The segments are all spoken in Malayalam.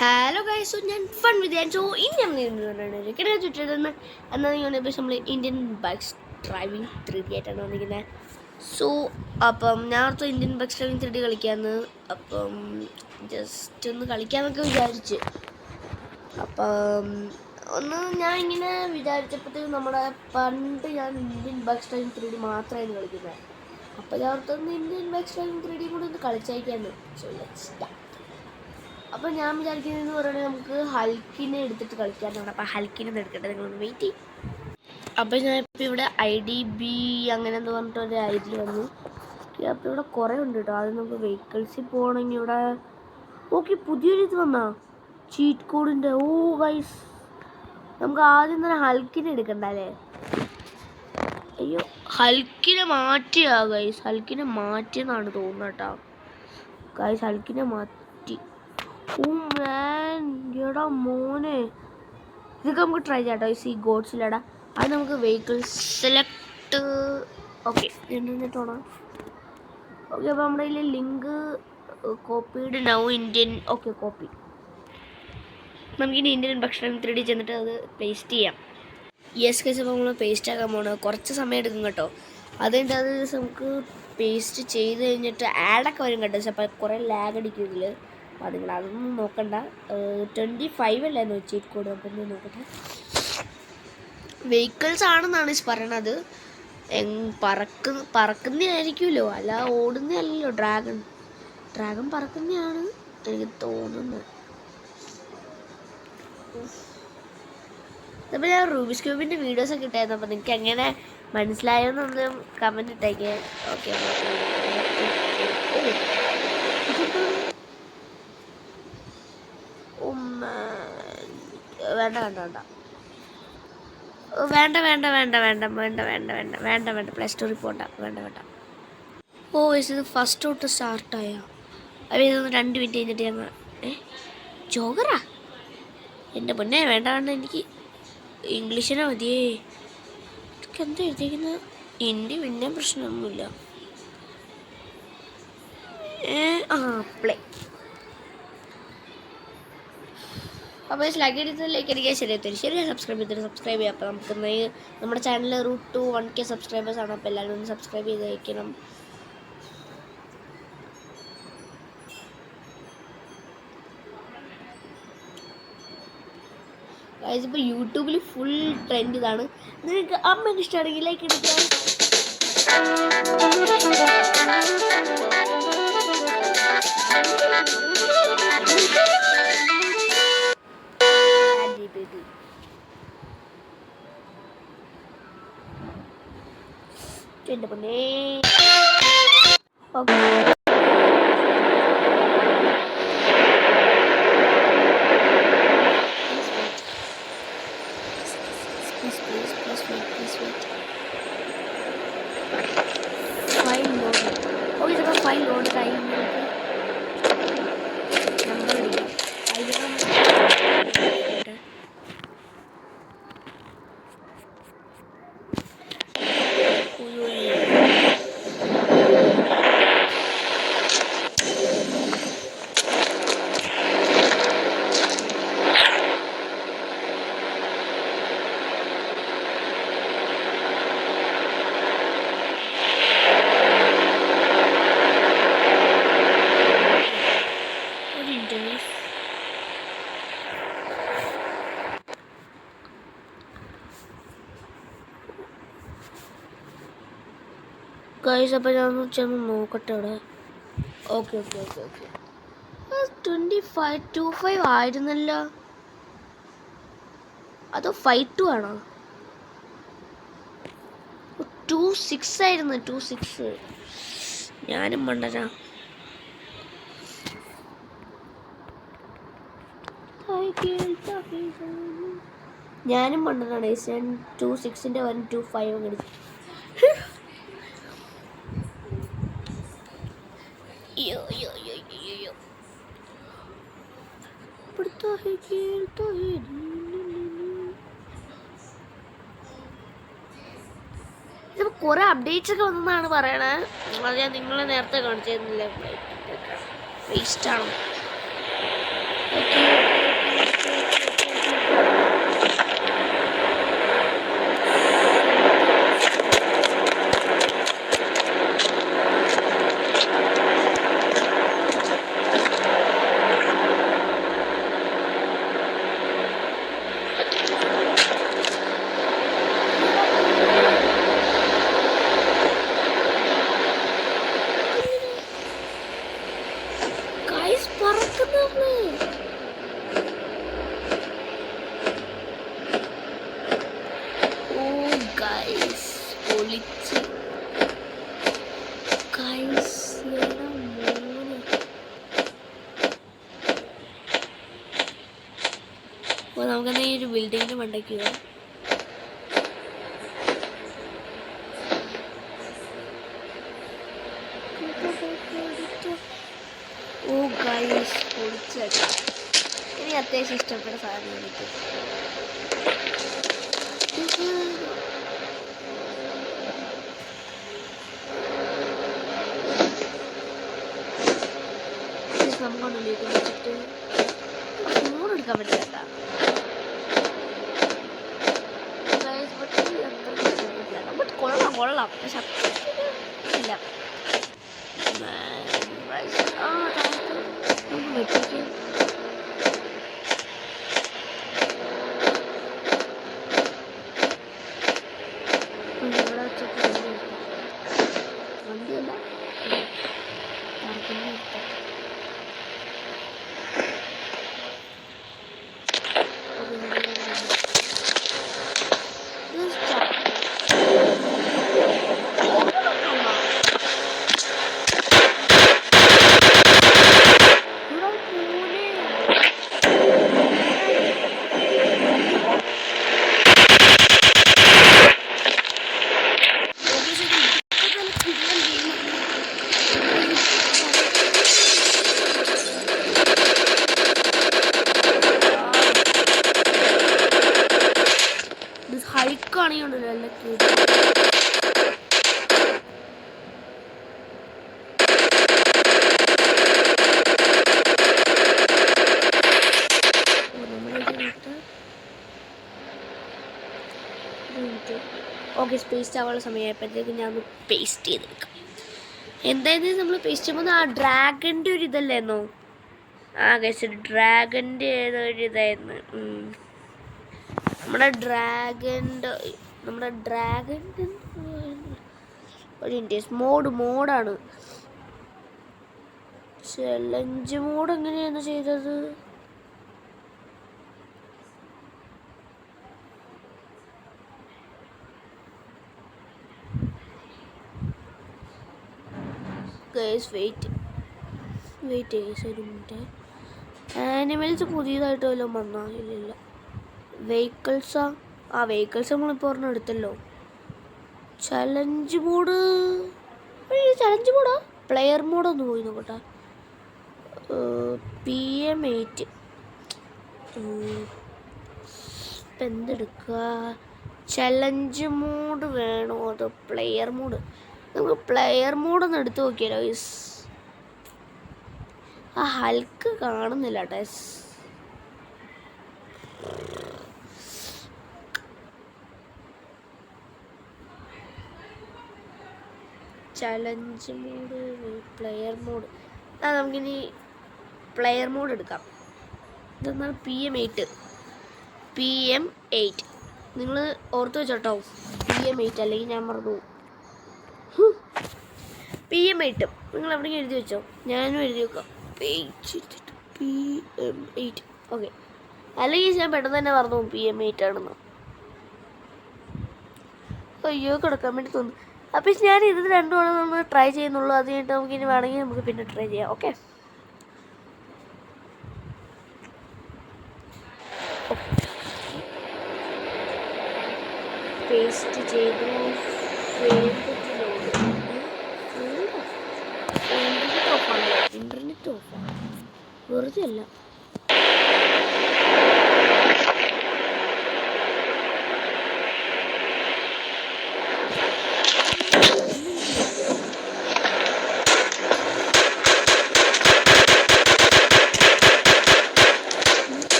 ഹലോ ഗൈസ്, സോ ഞാൻ ഫൺ വിചാരിച്ചു ഇന്ത്യൻ ചുറ്റിരുന്ന എന്നാൽ നമ്മൾ ഇന്ത്യൻ ബൈക്സ് ഡ്രൈവിംഗ് 3D ആയിട്ടാണ് വന്നിരിക്കുന്നത്. സോ അപ്പം ഞാൻ ഓർത്ത് ഇന്ത്യൻ ബൈക്സ് ഡ്രൈവിംഗ് 3D കളിക്കാമെന്ന്. അപ്പം ജസ്റ്റ് ഒന്ന് കളിക്കാമെന്നൊക്കെ വിചാരിച്ച്. അപ്പം ഞാൻ ഇങ്ങനെ വിചാരിച്ചപ്പോഴത്തേക്കും നമ്മുടെ പണ്ട് ഞാൻ ഇന്ത്യൻ ബൈക്സ് ഡ്രൈവിംഗ് 3D മാത്രമായിരുന്നു കളിക്കുന്നത്. അപ്പോൾ ഞാൻ ഓർത്തൊന്ന് ഇന്ത്യൻ ബൈക്സ് ഡ്രൈവിംഗ് 3D കൂടെ ഒന്ന് കളിച്ചയക്കാമെന്ന്. So let's start. അപ്പോൾ ഞാൻ വിചാരിക്കുന്നതെന്ന് പറയുന്നത് നമുക്ക് ഹൽക്കിനെ എടുത്തിട്ട് കളിക്കാനാണ്. അപ്പോൾ ഹൽക്കിനെ എടുക്കട്ടെ, നിങ്ങളൊന്ന് വെയിറ്റ് ചെയ്യും. അപ്പോൾ ഞാനിപ്പോൾ ഇവിടെ IDB അങ്ങനെ എന്ന് പറഞ്ഞിട്ടൊരു ഐഡിയിൽ വന്നു. അപ്പോൾ ഇവിടെ കുറേ ഉണ്ട് കേട്ടോ. ആദ്യം നമുക്ക് വെഹിക്കിൾസിൽ പോകണമെങ്കിൽ ഇവിടെ ഓക്കെ പുതിയൊരു ഇത് വന്നാ ചീറ്റ് കോഡിൻ്റെ. ഓ ഗൈസ്, നമുക്ക് ആദ്യം തന്നെ ഹൽക്കിനെ എടുക്കണ്ട അല്ലേ? അയ്യോ, ഹൽക്കിനെ മാറ്റിയാ ഗൈസ്, ഹൽക്കിനെ മാറ്റിയെന്നാണ് തോന്നുന്നത് കേട്ടോ ഗൈസ്. ഹൽക്കിനെ മാറ്റി. ഓ മാൻ, എടാ മോനെ, ഇതൊക്കെ നമുക്ക് ട്രൈ ചെയ്യാം കേട്ടോ. ഈ ഗോഡ്സിലടാ അത് നമുക്ക് വെഹിക്കിൾ സെലക്ട്. ഓക്കെ എന്നിട്ടോണോ? ഓക്കെ, അപ്പോൾ നമ്മുടെ കയ്യിൽ ലിങ്ക് കോപ്പിയുടെ നൗ ഇന്ത്യൻ. Okay copy. നമുക്കിനി ഇന്ത്യൻ ഭക്ഷണം 3D ചെന്നിട്ട് അത് പേസ്റ്റ് ചെയ്യാം. യെസ് കേസ്, അപ്പോൾ നമ്മൾ പേസ്റ്റ് ആക്കാൻ പോകണം. കുറച്ച് സമയം എടുക്കും കേട്ടോ. അതുകൊണ്ട് അത് നമുക്ക് പേസ്റ്റ് ചെയ്ത് കഴിഞ്ഞിട്ട് ആഡൊക്കെ വരും കേട്ടോ. അപ്പോൾ കുറേ ലാഗ് അടിക്കും ഇതിൽ. അപ്പോൾ നിങ്ങൾ അതൊന്നും നോക്കണ്ട. 25 അല്ലായിരുന്നു ചീറ്റ് കോഡ്. അപ്പോൾ ഒന്ന് നോക്കട്ടെ. വെഹിക്കിൾസ് ആണെന്നാണ് പറയണത്. പറക്കുന്നതായിരിക്കുമല്ലോ, അല്ല ഓടുന്നതല്ലല്ലോ. ഡ്രാഗൺ പറക്കുന്നതാണ് എനിക്ക് തോന്നുന്നത്. അപ്പോൾ ഞാൻ റൂബിക്സ് ക്യൂബിൻ്റെ വീഡിയോസൊക്കെ ഇട്ടായിരുന്നു. അപ്പോൾ നിങ്ങൾക്ക് എങ്ങനെ മനസ്സിലായോന്നൊന്ന് കമൻറ്റ് ഇട്ടേക്ക്. ഓക്കെ, വേണ്ട പ്ലേ സ്റ്റോറിൽ പോകണ്ട. വേണ്ട. ഓ ഇത് ഫസ്റ്റ് തൊട്ട് സ്റ്റാർട്ടായ. അപ്പോൾ ഇതൊന്ന് 2 മിനിറ്റ് കഴിഞ്ഞിട്ട് ഞങ്ങൾ ജോഗറാ എൻ്റെ മുന്നേ വേണ്ട. എനിക്ക് ഇംഗ്ലീഷിനെ മതിയേ. ഇതൊക്കെ എന്താ എഴുതിയിരിക്കുന്നത്? ഹിന്ദി പിന്നെ പ്രശ്നമൊന്നുമില്ല. പ്ലേ. അപ്പോൾ ലൈക്ക് അടിക്കാൻ ശരിയായി സബ്സ്ക്രൈബ് ചെയ്യാം. അപ്പോൾ നമുക്ക് നമ്മുടെ ചാനൽ റൂട്ട് ടു 1K സബ്സ്ക്രൈബേഴ്സാണ്. അപ്പോൾ എല്ലാവരും ഒന്ന് സബ്സ്ക്രൈബ് ചെയ്ത് വയ്ക്കണം. ഇപ്പോൾ യൂട്യൂബിൽ ഫുൾ ട്രെൻഡ് ഇതാണ്. നിങ്ങൾക്ക് അമ്മേനെ ഇഷ്ടമാണെങ്കിൽ ലൈക്ക് എടുക്കാം. എൻ്റെ പൊന്നേ. ഓക്കെ, ഫൈൽ ലോഡ് കഴിഞ്ഞിട്ട് നമ്പർ അടിക്കാം. ഗൈസ്, അപ്പോൾ ഞാൻ ചെന്ന് നോക്കട്ടെ അവിടെ. ഓക്കെ 25 ആയിരുന്നല്ലോ. അതോ 52 ആണോ? 26 ആയിരുന്നു. 26 ഞാനും മണ്ടനാ. ഞാനും മണ്ടനാണ്. 26ൻ്റെ വരും 25 കടിച്ചു. ഇതിപ്പോൾ കുറേ അപ്ഡേറ്റ്സ് ഒക്കെ വന്നെന്നാണ് പറയണത്. അത് ഞാൻ നിങ്ങളെ നേരത്തെ കാണിച്ചിരുന്നില്ല. വേസ്റ്റാണ്. ഓക്കെ, അപ്പോൾ നമുക്കെന്നാൽ ഈ ഒരു ബിൽഡിങ്ങിൻ്റെ മണ്ടയ്ക്ക് പോകാം. ഓ ഗൈസ് പൊളിച്ചേക്കാം. എനിക്ക് അത്യാവശ്യം ഇഷ്ടപ്പെട്ട സാധനം എനിക്ക് നമുക്കൊണ്ടിലേക്ക് വെച്ചിട്ട് ഫോൺ എടുക്കാൻ പറ്റില്ല. ബട്ട് കൊള്ളാം പക്ഷെ ഇല്ല. വെട്ടിക്ക് ഇവിടെ വെച്ചിട്ട് വണ്ടിയല്ല നടക്കുന്ന ഇഷ്ടം. ഹൈക്കാണെങ്കിലുണ്ടല്ലോ എല്ലാ ക്യൂട്ട്. ഓക്കെ സ്പേസ് ആവാനുള്ള സമയമായപ്പോഴത്തേക്ക് ഞാൻ ഒന്ന് പേസ്റ്റ് ചെയ്തെടുക്കാം. എന്തായാലും നമ്മൾ പേസ്റ്റ് ചെയ്യുമ്പോൾ ആ ഡ്രാഗൻ്റെ ഒരു ഇതല്ലായിരുന്നോ? ആ ഗൈസ് ഡ്രാഗൻ്റെ ഏതൊരു ഇതായിരുന്നു. നമ്മുടെ ഡ്രാഗൻ്റെ ഒരു മോഡാണ്. ചലഞ്ച് മോഡ് എങ്ങനെയാണ് ചെയ്തത്? ഗൈസ് വെയിറ്റ് ഗൈസ് ഒരു മിനിറ്റ്. ആനിമൽസ് പുതിയതായിട്ട് വല്ലതും വന്നോ? ഇല്ല. വെഹിക്കിൾസാ? ആ വെഹിക്കിൾസ് നമ്മളിപ്പോൾ ഒരെണ്ണം എടുത്തല്ലോ. ചലഞ്ച് മോഡോ? പ്ലെയർ മോഡൊന്ന് പോയി നോക്കട്ടെ. PM8 ഇപ്പം എന്തെടുക്കുക? ചലഞ്ച് മോഡ് വേണോ അതോ പ്ലെയർ മോഡ്? നമുക്ക് പ്ലെയർ മോഡൊന്ന് എടുത്ത് നോക്കിയാലോ ഗൈസ്. ആ ഹൽക്ക് കാണുന്നില്ല ടെസ്. Challenge mode player mode. നമുക്കിനി പ്ലെയർ മോഡ് എടുക്കാം. ഇതെന്നാൽ PM8 നിങ്ങൾ ഓർത്ത് വെച്ചോട്ടോ. PM8 അല്ലെങ്കിൽ ഞാൻ മറന്നു. PM8 നിങ്ങൾ എവിടേക്ക് എഴുതി വെച്ചോ. ഞാനും എഴുതി വെക്കാം. PM8 okay. അല്ലെങ്കിൽ ഞാൻ പെട്ടെന്ന് തന്നെ പറഞ്ഞു PM8 ആണെന്ന്. അയ്യോ കിടക്കാൻ വേണ്ടി തോന്നുന്നു. അപ്പോൾ ഞാൻ ഇത് രണ്ടുമാണ് നമ്മൾ ട്രൈ ചെയ്യുന്നുള്ളൂ. അത് കഴിഞ്ഞിട്ട് നമുക്കിനി വേണമെങ്കിൽ നമുക്ക് പിന്നെ ട്രൈ ചെയ്യാം. ഓക്കെ പേസ്റ്റ് ചെയ്തു. ഇന്റർനെറ്റ് ഓഫാണ് വെറുതെ അല്ല.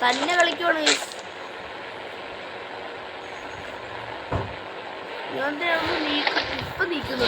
തന്നെ കളിക്കുവാണ് ഞാൻ ഇപ്പം നീക്കുന്നു.